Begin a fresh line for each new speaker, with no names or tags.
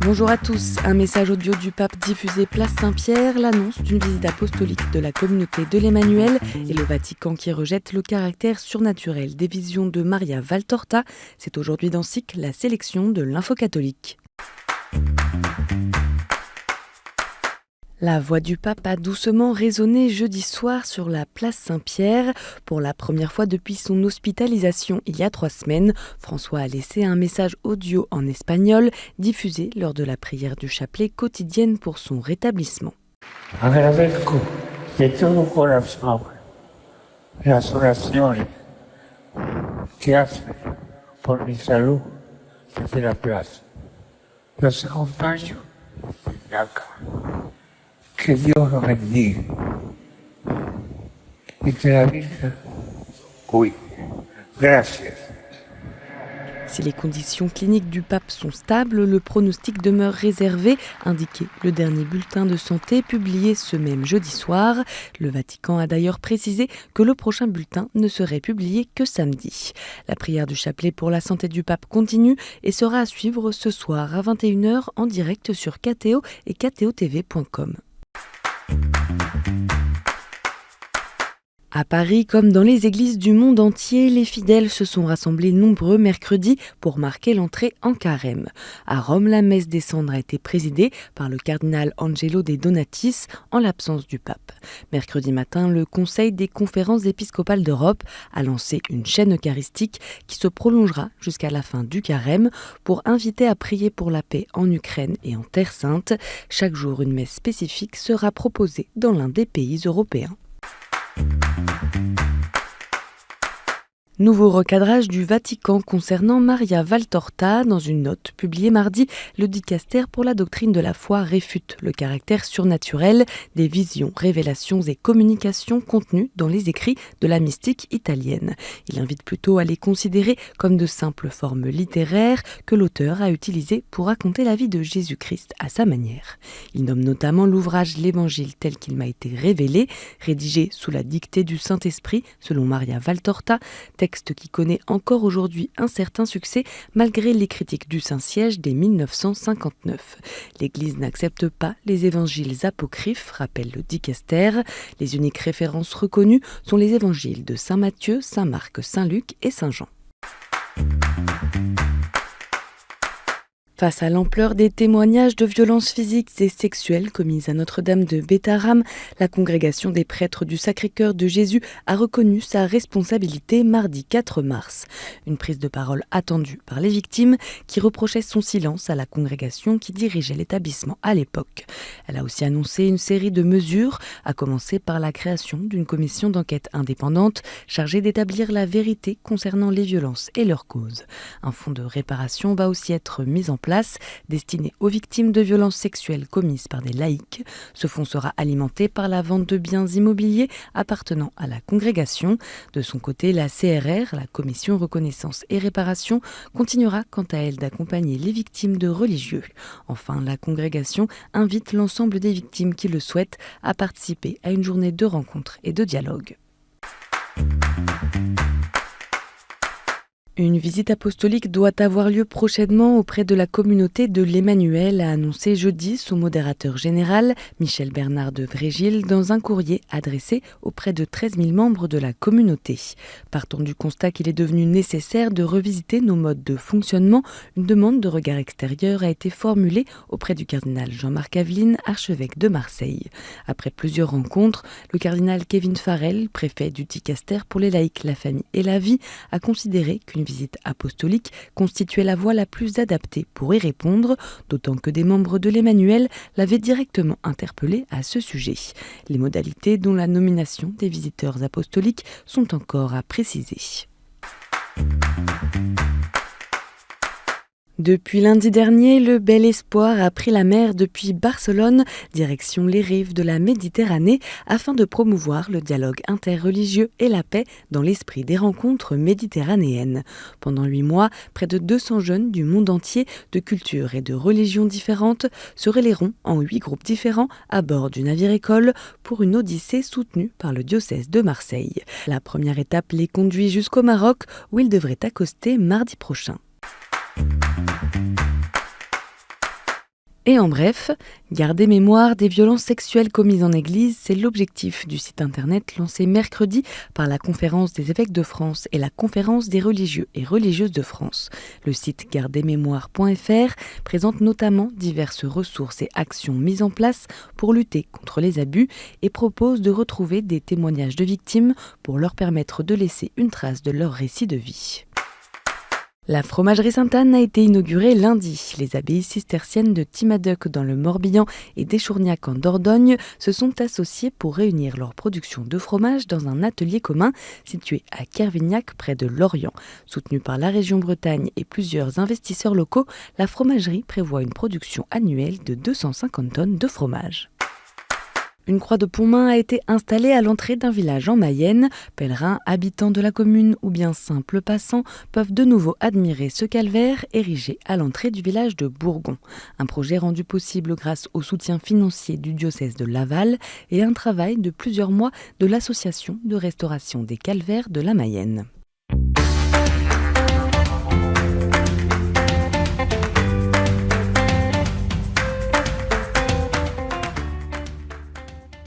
Bonjour à tous, un message audio du pape diffusé place Saint-Pierre, l'annonce d'une visite apostolique de la communauté de l'Emmanuel et le Vatican qui rejette le caractère surnaturel des visions de Maria Valtorta. C'est aujourd'hui dans SIC la sélection de l'info catholique. La voix du pape a doucement résonné jeudi soir sur la place Saint-Pierre. Pour la première fois depuis son hospitalisation il y a 3 semaines, François a laissé un message audio en espagnol diffusé lors de la prière du chapelet quotidienne pour son rétablissement.
Agradezco de todo corazón las oraciones que hacen por mi salud desde la plaza. Los acompaño desde acá. Que Dios los bendiga y que la Virgen cuide. Gracias.
Si les conditions cliniques du pape sont stables, le pronostic demeure réservé, indiquait le dernier bulletin de santé publié ce même jeudi soir. Le Vatican a d'ailleurs précisé que le prochain bulletin ne serait publié que samedi. La prière du chapelet pour la santé du pape continue et sera à suivre ce soir à 21h en direct sur KTO et ktotv.com. À Paris, comme dans les églises du monde entier, les fidèles se sont rassemblés nombreux mercredi pour marquer l'entrée en carême. À Rome, la messe des cendres a été présidée par le cardinal Angelo De Donatis en l'absence du pape. Mercredi matin, le Conseil des conférences épiscopales d'Europe a lancé une chaîne eucharistique qui se prolongera jusqu'à la fin du carême pour inviter à prier pour la paix en Ukraine et en Terre Sainte. Chaque jour, une messe spécifique sera proposée dans l'un des pays européens. Nouveau recadrage du Vatican concernant Maria Valtorta. Dans une note publiée mardi, le dicaster pour la doctrine de la foi réfute le caractère surnaturel des visions, révélations et communications contenues dans les écrits de la mystique italienne. Il invite plutôt à les considérer comme de simples formes littéraires que l'auteur a utilisées pour raconter la vie de Jésus-Christ à sa manière. Il nomme notamment l'ouvrage L'Évangile tel qu'il m'a été révélé, rédigé sous la dictée du Saint-Esprit selon Maria Valtorta, texte qui connaît encore aujourd'hui un certain succès malgré les critiques du Saint-Siège dès 1959. L'Église n'accepte pas les évangiles apocryphes, rappelle le dicaster. Les uniques références reconnues sont les évangiles de Saint Matthieu, Saint Marc, Saint Luc et Saint Jean. Face à l'ampleur des témoignages de violences physiques et sexuelles commises à Notre-Dame de Bétharram, la congrégation des prêtres du Sacré-Cœur de Jésus a reconnu sa responsabilité mardi 4 mars. Une prise de parole attendue par les victimes qui reprochaient son silence à la congrégation qui dirigeait l'établissement à l'époque. Elle a aussi annoncé une série de mesures, à commencer par la création d'une commission d'enquête indépendante chargée d'établir la vérité concernant les violences et leurs causes. Un fonds de réparation va aussi être mis en place destiné aux victimes de violences sexuelles commises par des laïcs. Ce fonds sera alimenté par la vente de biens immobiliers appartenant à la congrégation. De son côté, la CRR, la Commission Reconnaissance et Réparation, continuera quant à elle d'accompagner les victimes de religieux. Enfin, la congrégation invite l'ensemble des victimes qui le souhaitent à participer à une journée de rencontres et de dialogue. Une visite apostolique doit avoir lieu prochainement auprès de la communauté de l'Emmanuel, a annoncé jeudi son modérateur général, Michel Bernard de Vrégil, dans un courrier adressé auprès de 13 000 membres de la communauté. Partant du constat qu'il est devenu nécessaire de revisiter nos modes de fonctionnement, une demande de regard extérieur a été formulée auprès du cardinal Jean-Marc Aveline, archevêque de Marseille. Après plusieurs rencontres, le cardinal Kevin Farrell, préfet du dicaster pour les laïcs, la famille et la vie, a considéré qu'une visite apostolique constituait la voie la plus adaptée pour y répondre, d'autant que des membres de l'Emmanuel l'avaient directement interpellé à ce sujet. Les modalités dont la nomination des visiteurs apostoliques sont encore à préciser. Depuis lundi dernier, le Bel Espoir a pris la mer depuis Barcelone, direction les rives de la Méditerranée, afin de promouvoir le dialogue interreligieux et la paix dans l'esprit des rencontres méditerranéennes. Pendant 8 mois, près de 200 jeunes du monde entier, de cultures et de religions différentes, se relayeront en 8 groupes différents à bord du navire-école pour une odyssée soutenue par le diocèse de Marseille. La première étape les conduit jusqu'au Maroc, où ils devraient accoster mardi prochain. Et en bref, garder mémoire des violences sexuelles commises en Église, c'est l'objectif du site internet lancé mercredi par la Conférence des évêques de France et la Conférence des religieux et religieuses de France. Le site gardermémoire.fr présente notamment diverses ressources et actions mises en place pour lutter contre les abus et propose de retrouver des témoignages de victimes pour leur permettre de laisser une trace de leur récit de vie. La fromagerie Sainte-Anne a été inaugurée lundi. Les abbayes cisterciennes de Timaduc dans le Morbihan et d'Échourgnac en Dordogne se sont associées pour réunir leur production de fromage dans un atelier commun situé à Kervignac près de Lorient. Soutenue par la région Bretagne et plusieurs investisseurs locaux, la fromagerie prévoit une production annuelle de 250 tonnes de fromage. Une croix de Pontmain a été installée à l'entrée d'un village en Mayenne. Pèlerins, habitants de la commune ou bien simples passants peuvent de nouveau admirer ce calvaire érigé à l'entrée du village de Bourgon. Un projet rendu possible grâce au soutien financier du diocèse de Laval et un travail de plusieurs mois de l'association de restauration des calvaires de la Mayenne.